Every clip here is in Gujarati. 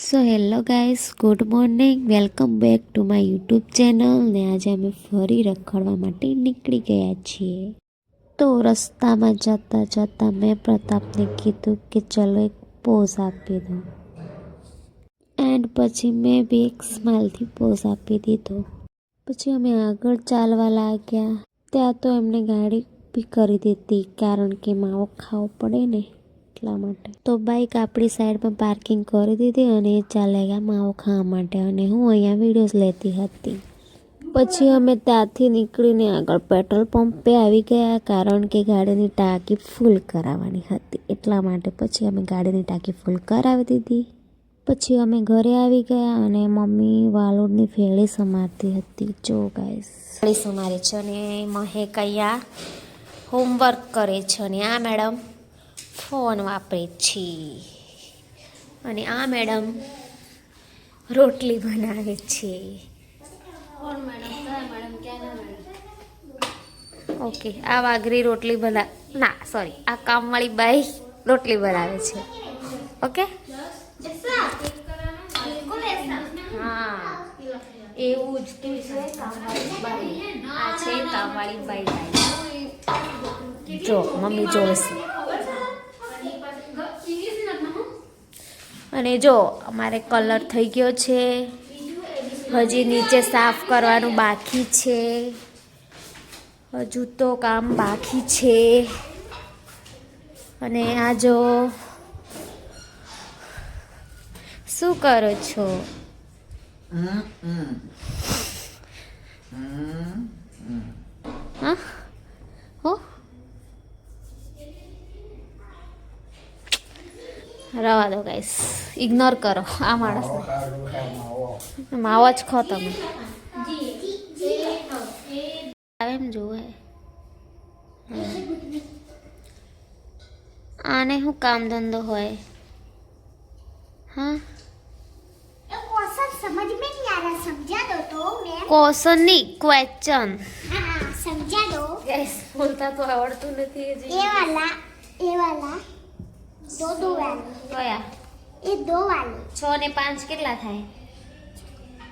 So hello guys, good morning, welcome back to my YouTube channel. ને આજે અમે ફરી રખડવા માટે નીકળી ગયા છીએ. તો રસ્તામાં જતાં જતાં મેં પ્રતાપને કીધું કે ચલો એક પોઝ આપી દો, એન્ડ પછી મેં બી એક સ્માઇલથી પોઝ આપી દીધો. પછી અમે આગળ ચાલવા લાગ્યા. ત્યાં તો એમને ગાડી બી કરી દીધી, કારણ કે માવો ખાવો પડે ને એટલા માટે. તો બાઇક આપણી સાઈડમાં પાર્કિંગ કરી દીધી અને એ ચાલે ગયા માવો ખાવા માટે, અને હું અહીંયા વિડીયોઝ લેતી હતી. પછી અમે ત્યાંથી નીકળીને આગળ પેટ્રોલ પંપે આવી ગયા, કારણ કે ગાડીની ટાંકી ફૂલ કરાવવાની હતી એટલા માટે. પછી અમે ગાડીની ટાંકી ફૂલ કરાવી દીધી. પછી અમે ઘરે આવી ગયા અને મમ્મી વાલોડની ફેળી સમારતી હતી. જો ગાઈસ, ફેળી સમારે છે અને મહેક અહીંયા હોમવર્ક કરે છે, અને આ મેડમ ફોન વાપરે છે, અને આ મેડમ રોટલી બનાવે છે. ઓકે, આ વાઘરી રોટલી આ કામવાળી બાઈ રોટલી બનાવે છે. ઓકે, હા, એવું જ તું છે કામવાળી બાઈ. આ છે કામવાળી બાઈ. જો મમ્મી જોશે. અને જો અમારે કલર થઈ ગયો છે, હજી નીચે સાફ કરવાનું બાકી છે, હજુ તો કામ બાકી છે. અને આ જો શું કરો છો? હા હો, રવા દો ગાઈસ, ઇગ્નોર કરો આ માણસને. માવો જ ખો તમે, આવે એમ જોવે. આને શું કામ ધંધો હોય? हाँ, क्वेश्चन समझ में नहीं आ रहा, समझा दो तो मैं। क्वेश्चन नहीं, क्वेश्चन. हाँ, समझा दो। यस, बोलता तो आवड़તું નથી હજી. ये वाला दो वाले કયા? ये दो वाले 6 ને 5 કેટલા થાય?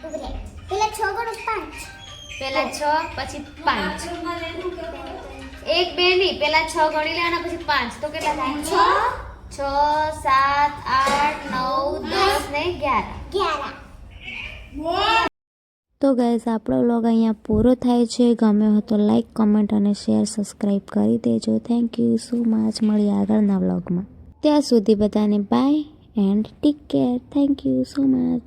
उधर पहले 6 गुणा 5 પહેલા 6 પછી 5. એક બે નહીં, પહેલા 6 ગણી લેવાના પછી 5, તો કેટલા થાય? 6 7 8 9 10 ને 11. તો ગાઈસ, આપણો વ્લોગ અહીંયા પૂરો થાય છે. ગમ્યો હોય તો લાઈક, કમેન્ટ અને શેર, સબસ્ક્રાઈબ કરી દેજો. Thank you so much. મળીએ આગળના વ્લોગમાં. ત્યાં સુધી બધાને bye and take care. Thank you so much.